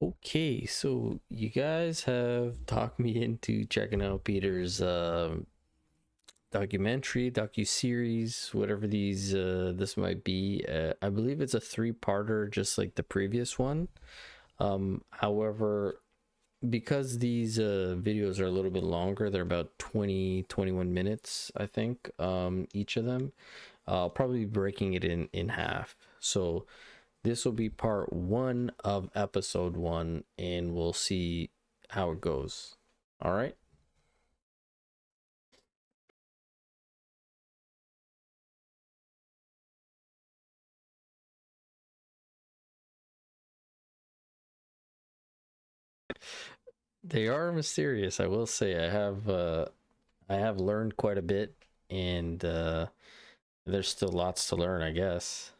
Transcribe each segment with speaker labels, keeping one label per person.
Speaker 1: Okay, so you guys have talked me into checking out Peter's documentary, docu-series, whatever this might be. I believe it's a three-parter, just like the previous one. However, because these videos are a little bit longer, they're about 21 minutes, I think, each of them. I'll probably be breaking it in half. So this will be part 1 of episode 1, and we'll see how it goes. All right. They are mysterious, I will say. I have learned quite a bit, and there's still lots to learn, I guess.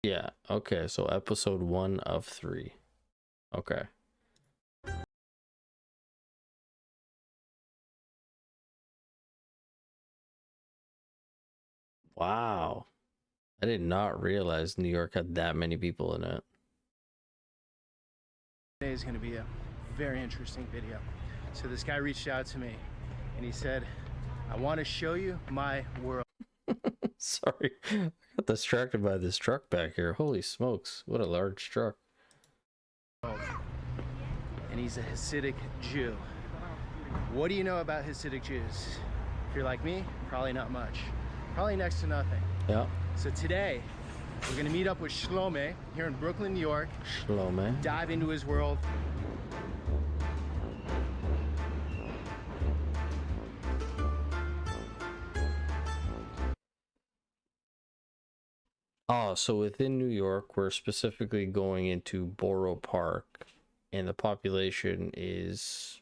Speaker 1: Yeah, okay, so episode 1 of 3. Okay. Wow. I did not realize New York had that many people in it.
Speaker 2: Today is going to be a very interesting video. So this guy reached out to me and he said, I want to show you my world.
Speaker 1: Sorry, I got distracted by this truck back here. Holy smokes, what a large truck.
Speaker 2: And he's a Hasidic Jew. What do you know about Hasidic Jews? If you're like me, probably not much. Probably next to nothing.
Speaker 1: Yeah.
Speaker 2: So today, we're going to meet up with Shlomo here in Brooklyn, New York.
Speaker 1: Shlomo.
Speaker 2: Dive into his world.
Speaker 1: Oh, so within New York, we're specifically going into Borough Park, and the population is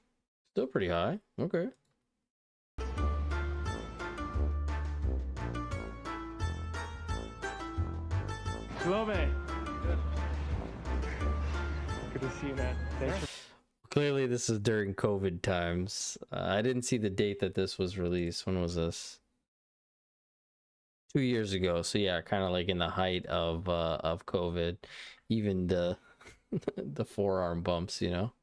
Speaker 1: still pretty high. Okay.
Speaker 2: Shlomo. Good to see you, man. Thanks for
Speaker 1: Clearly, this is during COVID times. I didn't see the date that this was released. When was this? 2 years ago. So yeah, kind of like in the height of COVID. Even the the forearm bumps, you know.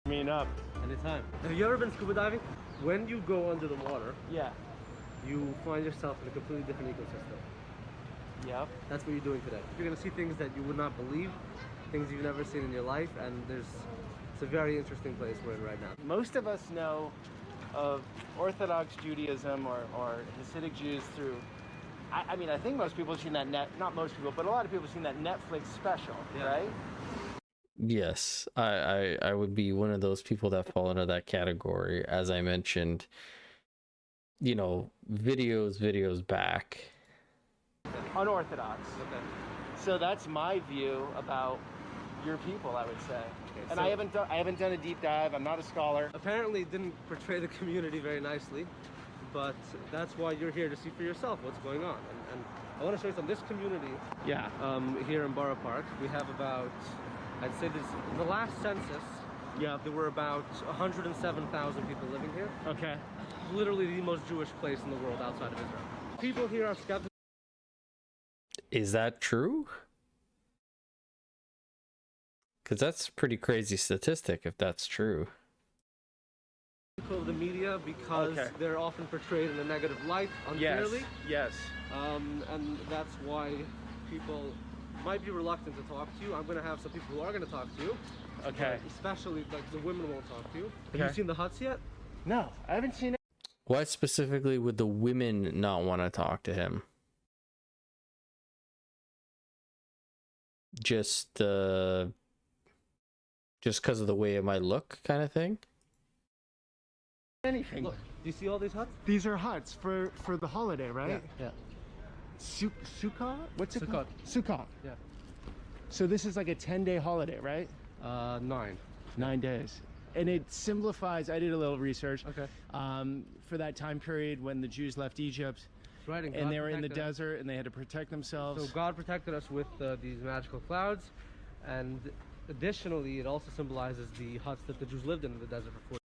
Speaker 2: meeting up.
Speaker 3: Anytime. Have you ever been scuba diving? When you go under the water,
Speaker 2: Yeah.
Speaker 3: you find yourself in a completely different ecosystem.
Speaker 2: Yep.
Speaker 3: That's what you're doing today. You're gonna see things that you would not believe, things you've never seen in your life, and it's a very interesting place we're in right now.
Speaker 2: Most of us know of Orthodox Judaism or Hasidic Jews through, I mean, I think most people have seen that not most people, but a lot of people have seen that Netflix special,
Speaker 3: Yeah.
Speaker 2: right?
Speaker 1: Yes, I would be one of those people that fall into that category. As I mentioned, you know, videos back.
Speaker 2: Unorthodox.
Speaker 3: Okay.
Speaker 2: So that's my view about your people, I would say.
Speaker 3: Okay,
Speaker 2: And
Speaker 3: so-
Speaker 2: I haven't done a deep dive. I'm not a scholar.
Speaker 3: Apparently it didn't portray the community very nicely, but that's why you're here to see for yourself what's going on. And I want to show you something. This community
Speaker 2: Yeah.
Speaker 3: here in Borough Park, we have about, I'd say this, in the last census,
Speaker 2: Yeah.
Speaker 3: there were about 107,000 people living here.
Speaker 2: Okay.
Speaker 3: Literally the most Jewish place in the world outside of Israel. People here are skeptical
Speaker 1: Is that true? Because that's a pretty crazy statistic if that's true.
Speaker 3: of the media because
Speaker 2: Okay.
Speaker 3: they're often portrayed in a negative light, unfairly.
Speaker 2: Yes.
Speaker 3: And that's why people might be reluctant to talk to you. I'm going to have some people who are going to talk to you.
Speaker 2: Okay.
Speaker 3: But especially, like, the women won't talk to you. Have
Speaker 2: Okay.
Speaker 3: you seen the huts yet?
Speaker 2: No, I haven't seen it.
Speaker 1: Why specifically would the women not want to talk to him? Just because of the way it might look, kind of thing?
Speaker 2: Anything.
Speaker 3: Look, do you see all these huts?
Speaker 2: These are huts for the holiday, right?
Speaker 3: Yeah.
Speaker 2: Sukkot? What's it
Speaker 3: Sukkot.
Speaker 2: called? Sukkot.
Speaker 3: Yeah.
Speaker 2: So this is like a 10-day holiday, right?
Speaker 3: 9.
Speaker 2: 9 days. And it simplifies, I did a little research.
Speaker 3: Okay.
Speaker 2: For that time period when the Jews left Egypt
Speaker 3: Right,
Speaker 2: and
Speaker 3: God
Speaker 2: they were in the
Speaker 3: protected us.
Speaker 2: desert and they had to protect themselves.
Speaker 3: So God protected us with these magical clouds, and additionally, it also symbolizes the huts that the Jews lived in the desert for 40.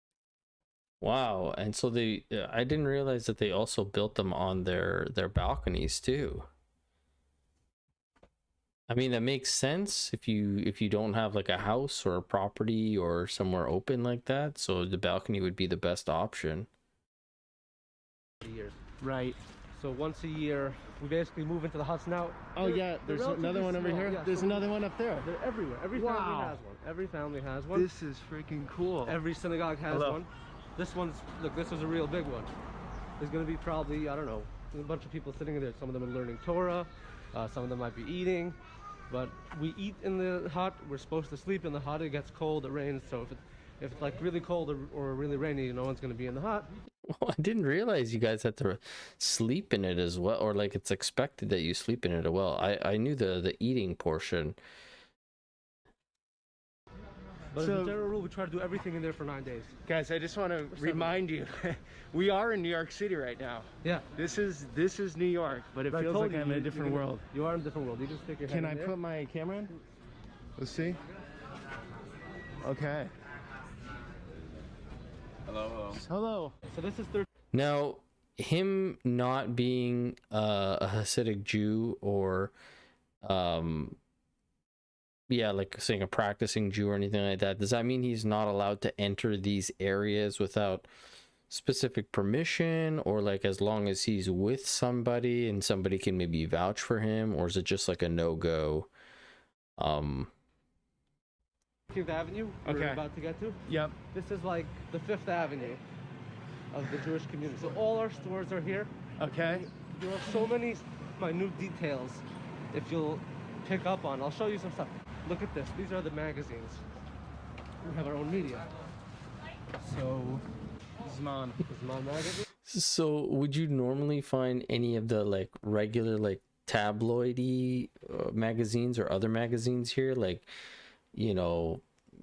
Speaker 1: Wow, and so they I didn't realize that they also built them on their balconies too. I mean, that makes sense if you don't have like a house or a property or somewhere open like that, so the balcony would be the best option.
Speaker 3: Years.
Speaker 2: Right.
Speaker 3: So once a year, we basically move into the huts now.
Speaker 2: Oh yeah, there's another one over here.
Speaker 3: Yeah,
Speaker 2: There's
Speaker 3: so
Speaker 2: another one up there.
Speaker 3: they're everywhere. Every
Speaker 2: Wow.
Speaker 3: family has one. Every family has one.
Speaker 2: This is freaking cool.
Speaker 3: Every synagogue has
Speaker 2: Hello.
Speaker 3: one. This one's, look, this was a real big one. There's going to be probably, I don't know, a bunch of people sitting in there. Some of them are learning Torah. Some of them might be eating. But we eat in the hut. We're supposed to sleep in the hut. It gets cold, it rains. So if it's like really cold or really rainy, no one's going to be in the hut.
Speaker 1: Well, I didn't realize you guys had to sleep in it as well, or like it's expected that you sleep in it as well. I knew the eating portion.
Speaker 3: But
Speaker 2: So-
Speaker 3: as a general rule, we try to do everything in there for 9 days.
Speaker 2: Guys, I just want to remind you, we are in New York City right now.
Speaker 3: Yeah.
Speaker 2: This is New York, but it
Speaker 3: I
Speaker 2: feels
Speaker 3: told
Speaker 2: like
Speaker 3: you,
Speaker 2: I'm in a
Speaker 3: you're
Speaker 2: different
Speaker 3: gonna-
Speaker 2: world.
Speaker 3: You are in a different world. You just stick your head
Speaker 2: Can
Speaker 3: in
Speaker 2: I
Speaker 3: there.
Speaker 2: put my camera in? Let's see. Okay.
Speaker 4: Hello.
Speaker 2: Hello.
Speaker 3: So this is 13.
Speaker 1: Now, him not being a Hasidic Jew or yeah, like saying a practicing Jew or anything like that, does that mean he's not allowed to enter these areas without specific permission, or like as long as he's with somebody and somebody can maybe vouch for him, or is it just like a no-go?
Speaker 3: 15th Avenue we're
Speaker 2: Okay.
Speaker 3: about to get to.
Speaker 2: Yep.
Speaker 3: This is like the 5th Avenue of the Jewish community. So all our stores are here.
Speaker 2: Okay.
Speaker 3: There are so many minute details if you'll pick up on. I'll show you some stuff. Look at this. These are the magazines. We have our own media. So
Speaker 2: Zman.
Speaker 3: this is my magazine.
Speaker 1: So would you normally find any of the like regular like tabloidy magazines or other magazines here, like, you know,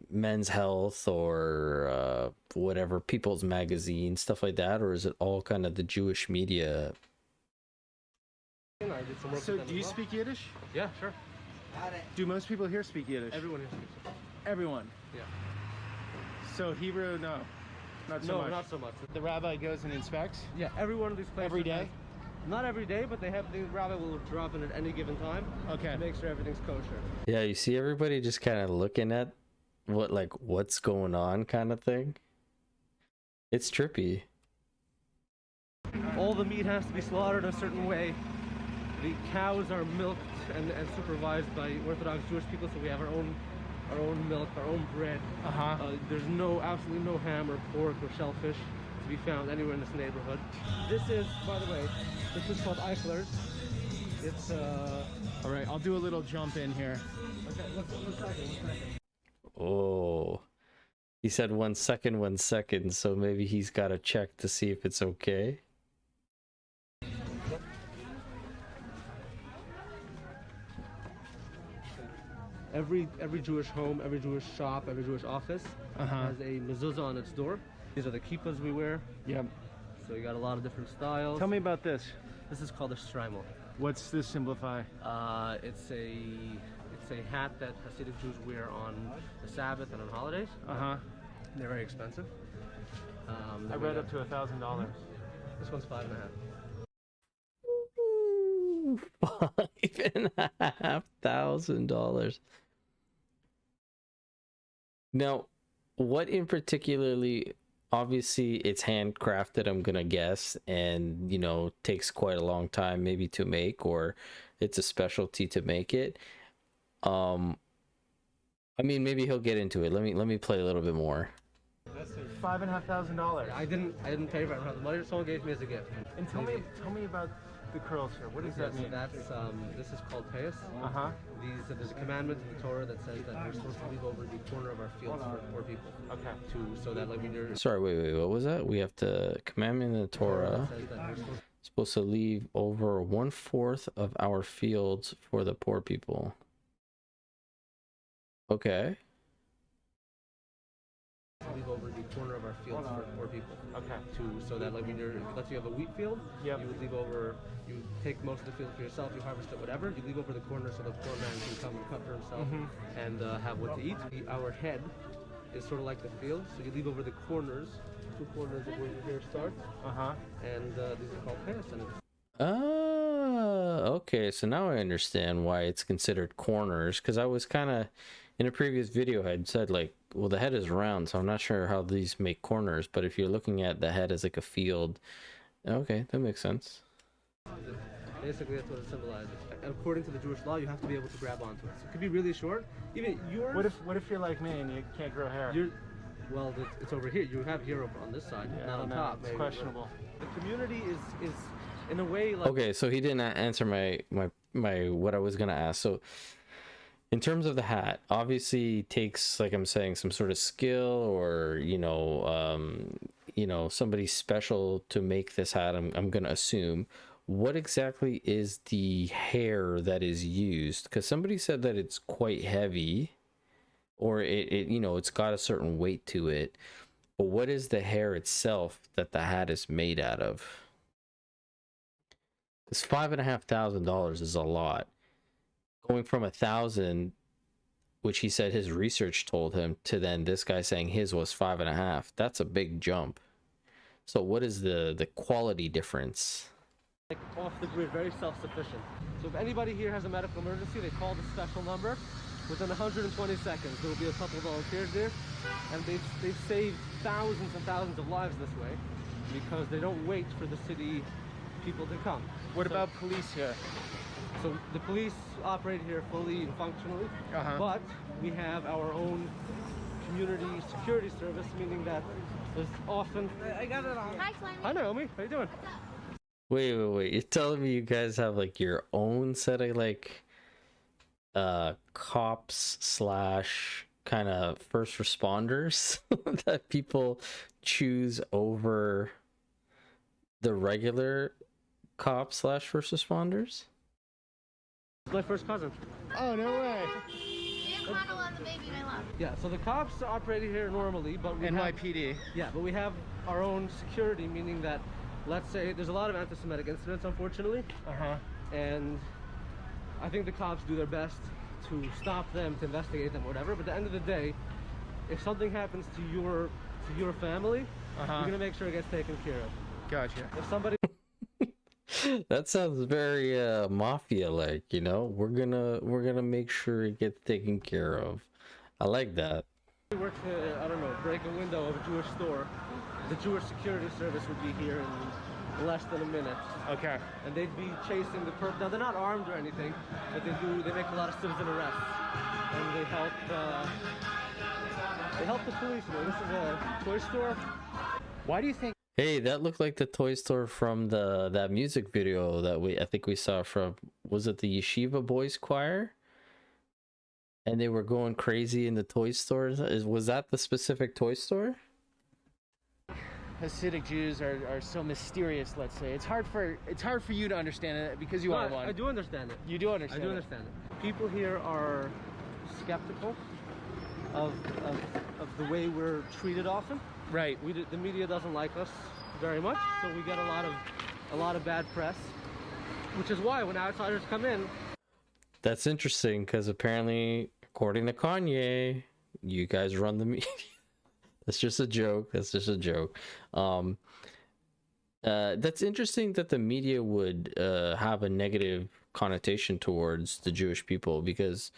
Speaker 1: Men's Health or whatever, People's Magazine, stuff like that, or is it all kind of the Jewish media?
Speaker 3: I did some work
Speaker 2: So
Speaker 3: with them
Speaker 2: do you
Speaker 3: as well.
Speaker 2: speak Yiddish?
Speaker 3: Yeah, sure.
Speaker 2: Do most people here speak Yiddish?
Speaker 3: Everyone here speaks.
Speaker 2: Everyone.
Speaker 3: Yeah.
Speaker 2: So Hebrew, no. Not so
Speaker 3: No,
Speaker 2: much.
Speaker 3: not so much.
Speaker 2: The rabbi goes and inspects?
Speaker 3: Yeah, every one of these places.
Speaker 2: Every day?
Speaker 3: has- not every day, but the rabbi will drop in at any given time
Speaker 2: Okay.
Speaker 3: to make sure everything's kosher.
Speaker 1: Yeah, you see everybody just kind of looking at what's going on kind of thing. It's trippy.
Speaker 3: All the meat has to be slaughtered a certain way. The cows are milked and supervised by Orthodox Jewish people, so we have our own milk, our own bread.
Speaker 2: Uh-huh.
Speaker 3: There's absolutely no ham or pork or shellfish to be found anywhere in this neighborhood. This is, by the way, this is called Eichler's. It's
Speaker 2: All right, I'll do a little jump in here.
Speaker 3: okay. One second.
Speaker 1: Oh, he said 1 second, 1 second, so maybe he's got to check to see if it's okay.
Speaker 3: Every Jewish home, every Jewish shop, every Jewish office
Speaker 2: Uh-huh.
Speaker 3: has a mezuzah on its door. These are the kippahs we wear.
Speaker 2: Yep.
Speaker 3: So you got a lot of different styles.
Speaker 2: Tell me about this.
Speaker 3: This is called a shtreimel.
Speaker 2: What's this simplify?
Speaker 3: It's a hat that Hasidic Jews wear on the Sabbath and on holidays.
Speaker 2: Uh-huh.
Speaker 3: They're very expensive.
Speaker 2: I read up to $1,000.
Speaker 3: This one's $5.5.
Speaker 1: Ooh, $5,500. Now, what in particularly, obviously it's handcrafted, I'm gonna guess, and you know, takes quite a long time maybe to make, or it's a specialty to make it. I mean, maybe he'll get into it. Let me play a little bit more.
Speaker 2: $5,500.
Speaker 3: I didn't pay for it. The money someone gave me as a gift.
Speaker 2: And tell me about the curls here. What does that
Speaker 3: So
Speaker 2: mean?
Speaker 3: that's this is called payas.
Speaker 2: Uh-huh.
Speaker 3: There's a commandment in the Torah that says that we're supposed to leave over the corner of our fields for poor people.
Speaker 2: Okay.
Speaker 3: So that like when you're
Speaker 1: Sorry, wait, what was that? We have to commandment in the Torah.
Speaker 3: says that we're
Speaker 1: Supposed to leave over 1/4 of our fields for the poor people. Okay.
Speaker 3: Leave over the corner of our fields for poor people.
Speaker 2: Okay.
Speaker 3: So that like when let's say you have a wheat field,
Speaker 2: Yep.
Speaker 3: you would leave over, you take most of the field for yourself, you harvest it, whatever, you leave over the corner so the poor man can come and cut for himself and have what to eat. Our head is sort of like the field, so you leave over the corners, 2 corners of where your hair starts, and these are called hairs.
Speaker 1: Okay, so now I understand why it's considered corners, because I was kind of, in a previous video I had said like, well, the head is round, so I'm not sure how these make corners, but if you're looking at the head as like a field, okay, that makes sense.
Speaker 3: Basically, that's what it symbolizes. According to the Jewish law, you have to be able to grab onto it. So it could be really short. Even yours.
Speaker 2: What if you're like me and you can't grow hair?
Speaker 3: Well, it's over here. You have hair over on this side, not on top.
Speaker 2: It's questionable.
Speaker 3: The community is in a way like.
Speaker 1: Okay, so he didn't answer my what I was gonna ask. So, in terms of the hat, obviously takes, like I'm saying, some sort of skill or somebody special to make this hat. I'm gonna assume. What exactly is the hair that is used? Because somebody said that it's quite heavy, or it's got a certain weight to it. But what is the hair itself that the hat is made out of? Because $5,500 is a lot. Going from 1,000, which he said his research told him, to then this guy saying his was 5.5. That's a big jump. So what is the quality difference?
Speaker 3: Like off the grid, very self-sufficient. So if anybody here has a medical emergency, they call the special number. Within 120 seconds, there will be a couple of volunteers there, and they've saved thousands and thousands of lives this way because they don't wait for the city people to come.
Speaker 2: What about police here?
Speaker 3: So the police operate here fully and functionally, but we have our own community security service, meaning that there's often. I got it on. Hi, Naomi. How you doing?
Speaker 1: Wait. You're telling me you guys have like your own set of like cops slash kind of first responders that people choose over the regular cops slash first responders?
Speaker 3: My first cousin.
Speaker 2: Oh, no way.
Speaker 3: Yeah, so the cops operate here normally, but we
Speaker 2: NYPD.
Speaker 3: Yeah, but we have our own security, meaning that, let's say, there's a lot of anti-Semitic incidents, unfortunately. And I think the cops do their best to stop them, to investigate them, whatever. But at the end of the day, if something happens to your family, you're gonna make sure it gets taken care of.
Speaker 2: Gotcha.
Speaker 3: If somebody
Speaker 1: That sounds very mafia-like, We're gonna make sure it gets taken care of. I like that.
Speaker 3: works to, I don't know, break a window of a Jewish store, the Jewish security service would be here in less than a minute.
Speaker 2: Okay.
Speaker 3: And they'd be chasing the person. Now they're not armed or anything, but they make a lot of citizen arrests, and they help the police. This is a toy store.
Speaker 2: Why do you think?
Speaker 1: Hey, that looked like the toy store from that music video that I think we saw from, was it the Yeshiva Boys Choir? And they were going crazy in the toy stores. Was that the specific toy store?
Speaker 2: Hasidic Jews are so mysterious, let's say. It's hard for you to understand it because you are one.
Speaker 3: I do understand it.
Speaker 2: You do understand
Speaker 3: I do understand it. People here are skeptical of the way we're treated often.
Speaker 2: Right.
Speaker 3: The media doesn't like us very much, so we get a lot of bad press, which is why when outsiders come in.
Speaker 1: That's interesting, because apparently, according to Kanye, you guys run the media. That's just a joke. That's just a joke. That's interesting that the media would have a negative connotation towards the Jewish people, because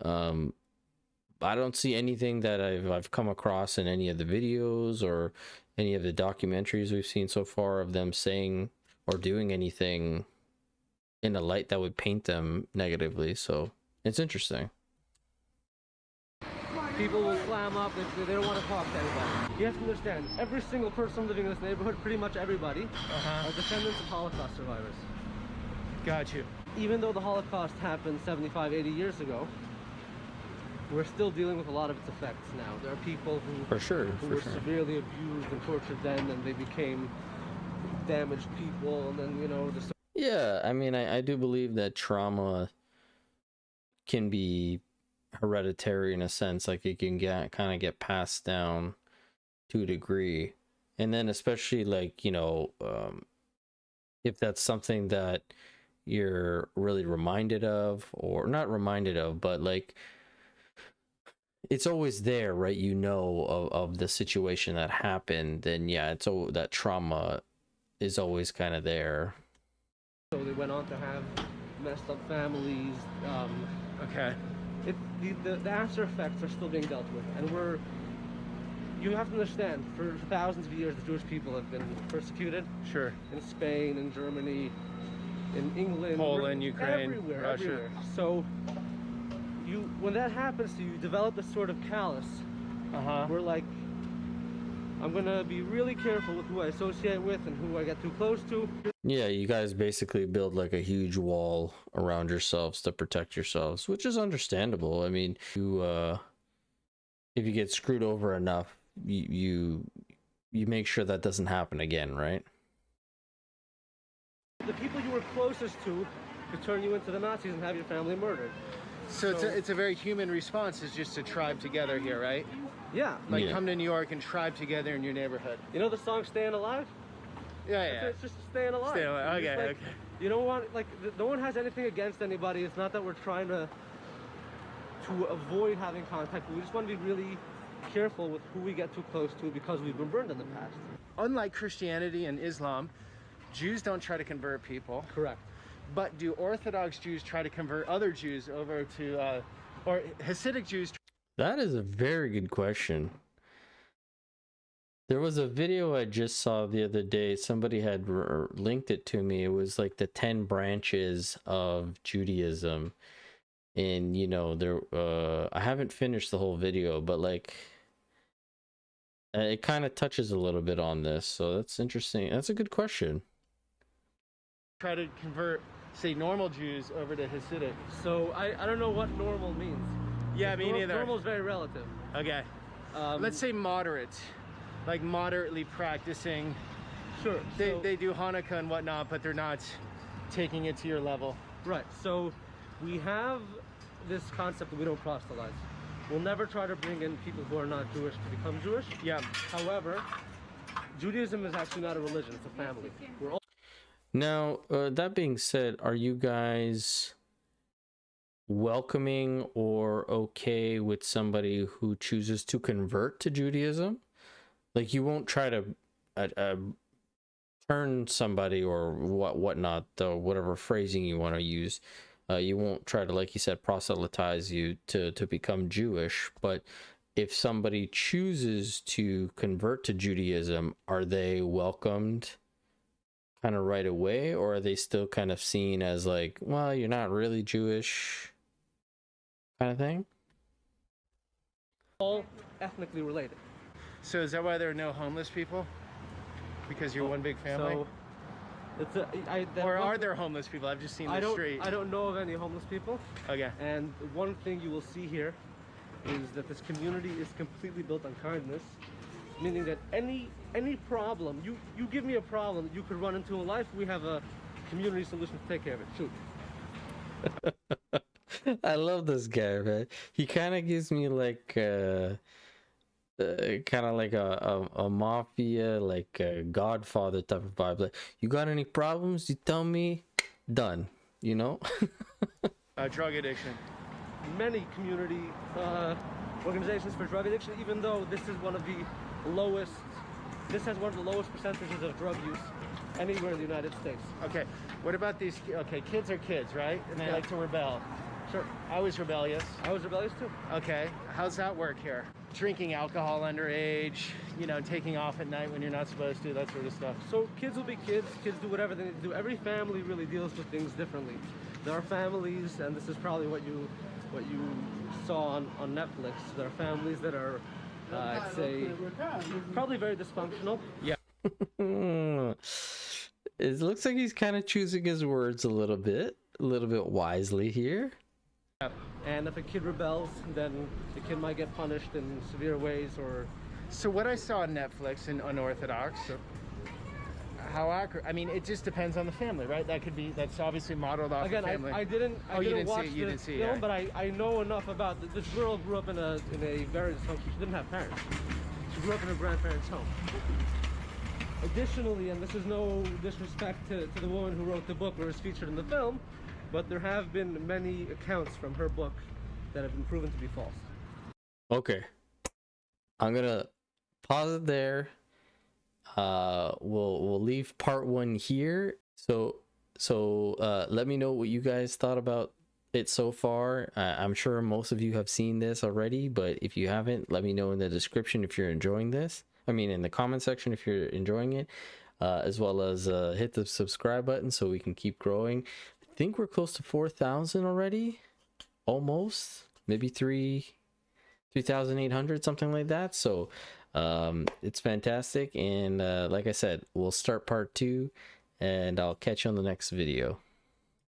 Speaker 1: I don't see anything that I've come across in any of the videos or any of the documentaries we've seen so far of them saying or doing anything in a light that would paint them negatively. So it's interesting.
Speaker 3: People will slam up, they don't want to talk to anybody. You have to understand, every single person living in this neighborhood, pretty much everybody, are descendants of Holocaust survivors.
Speaker 2: Got you.
Speaker 3: Even though the Holocaust happened 75, 80 years ago, we're still dealing with a lot of its effects now. There are people who were severely abused and tortured then, and they became damaged people, and then,
Speaker 1: Yeah, I mean, I do believe that trauma can be hereditary in a sense, like it can kind of get passed down to a degree. And then especially like, you know, if that's something that you're really reminded of, or not reminded of, but like it's always there, right? You know, of the situation that happened, then yeah, it's so that trauma is always kind of there.
Speaker 3: So they went on to have messed up families.
Speaker 2: Okay.
Speaker 3: The after effects are still being dealt with, and you have to understand, for thousands of years the Jewish people have been persecuted.
Speaker 2: Sure.
Speaker 3: In Spain, in Germany, in England,
Speaker 2: Poland, Ukraine,
Speaker 3: everywhere,
Speaker 2: Russia.
Speaker 3: everywhere. So when that happens to you, you develop this sort of callous. Where like, I'm gonna be really careful with who I associate with and who I get too close to.
Speaker 1: Yeah, you guys basically build like a huge wall around yourselves to protect yourselves, which is understandable. I mean, if you get screwed over enough, you make sure that doesn't happen again, right?
Speaker 3: The people you were closest to could turn you into the Nazis and have your family murdered.
Speaker 2: So it's a very human response, is just to tribe together here, right?
Speaker 3: Yeah.
Speaker 2: Like
Speaker 1: Yeah.
Speaker 2: come to New York and tribe together in your neighborhood.
Speaker 3: You know the song "Staying Alive"?
Speaker 2: Yeah, yeah.
Speaker 3: It's just staying alive.
Speaker 2: Staying alive.
Speaker 3: It's
Speaker 2: Okay,
Speaker 3: like,
Speaker 2: okay.
Speaker 3: You don't want, like, no one has anything against anybody. It's not that we're trying to avoid having contact, but we just want to be really careful with who we get too close to because we've been burned in the past.
Speaker 2: Unlike Christianity and Islam, Jews don't try to convert people.
Speaker 3: Correct.
Speaker 2: But do Orthodox Jews try to convert other Jews over to, or Hasidic Jews?
Speaker 1: That is a very good question. There was a video I just saw the other day. Somebody had linked it to me. It was like the 10 branches of Judaism. And, you know, I haven't finished the whole video, but like, it kind of touches a little bit on this. So that's interesting. That's a good question.
Speaker 2: Try to convert, say, normal Jews over to Hasidic.
Speaker 3: So I don't know what normal means.
Speaker 2: Yeah, me neither.
Speaker 3: Normal is very relative.
Speaker 2: Okay. Let's say moderate. Like moderately practicing.
Speaker 3: Sure.
Speaker 2: They do Hanukkah and whatnot, but they're not taking it to your level.
Speaker 3: Right. So we have this concept that we don't proselytize. We'll never try to bring in people who are not Jewish to become Jewish.
Speaker 2: Yeah.
Speaker 3: However, Judaism is actually not a religion, it's a family. We're all
Speaker 1: Now, that being said, are you guys welcoming or okay with somebody who chooses to convert to Judaism? Like, you won't try to turn somebody or whatnot, though, whatever phrasing you want to use. You won't try to, like you said, proselytize you to become Jewish. But if somebody chooses to convert to Judaism, are they welcomed kind of right away, or are they still kind of seen as like, well, you're not really Jewish kind of thing?
Speaker 3: all ethnically related.
Speaker 2: So is that why there are no homeless people? Because you're one big family?
Speaker 3: So it's
Speaker 2: Or are there homeless people? I've just seen the street.
Speaker 3: I don't know of any homeless people.
Speaker 2: Okay.
Speaker 3: And one thing you will see here is that this community is completely built on kindness, meaning that any problem, you give me a problem that you could run into in life, we have a community solution to take care of it. Shoot.
Speaker 1: I love this guy, man. He kind of gives me like kind of like a mafia, like a Godfather type of vibe. Like, you got any problems? You tell me, done. You know.
Speaker 2: Drug addiction.
Speaker 3: Many community organizations for drug addiction, even though this is one of the lowest, this has one of the lowest percentages of drug use anywhere in the United States.
Speaker 2: Okay. What about these? Okay, kids are kids, right? And they
Speaker 3: Yeah.
Speaker 2: like to rebel.
Speaker 3: Sure.
Speaker 2: I was rebellious.
Speaker 3: I was rebellious too.
Speaker 2: Okay. How's that work here? Drinking alcohol underage, you know, taking off at night when you're not supposed to, that sort of stuff.
Speaker 3: So kids will be kids. Kids do whatever they need to do. Every family really deals with things differently. There are families, and this is probably what you saw on Netflix. There are families that are, I'd say, probably very dysfunctional.
Speaker 2: Yeah.
Speaker 1: It looks like he's kind of choosing his words a little bit wisely here.
Speaker 3: And if a kid rebels, then the kid might get punished in severe ways, or
Speaker 2: So what I saw on Netflix in Unorthodox, how accurate? I mean, it just depends on the family, right? That's obviously modeled off
Speaker 3: again,
Speaker 2: the family.
Speaker 3: I didn't
Speaker 2: you didn't
Speaker 3: watch
Speaker 2: see it, you
Speaker 3: the
Speaker 2: didn't see it,
Speaker 3: film,
Speaker 2: yeah.
Speaker 3: but I know enough about this girl grew up in a very dysfunctional. She didn't have parents. She grew up in her grandparents' home. Additionally, and this is no disrespect to the woman who wrote the book or is featured in the film, but there have been many accounts from her book that have been proven to be false.
Speaker 1: Okay, I'm gonna pause it there. We'll leave part 1 here. So let me know what you guys thought about it so far. I'm sure most of you have seen this already, but if you haven't, let me know in the description if you're enjoying this. I mean, in the comment section if you're enjoying it, as well as hit the subscribe button so we can keep growing. I think we're close to 4,000 already, almost, maybe 3,800, something like that. So it's fantastic, and like I said, we'll start part 2, and I'll catch you on the next video.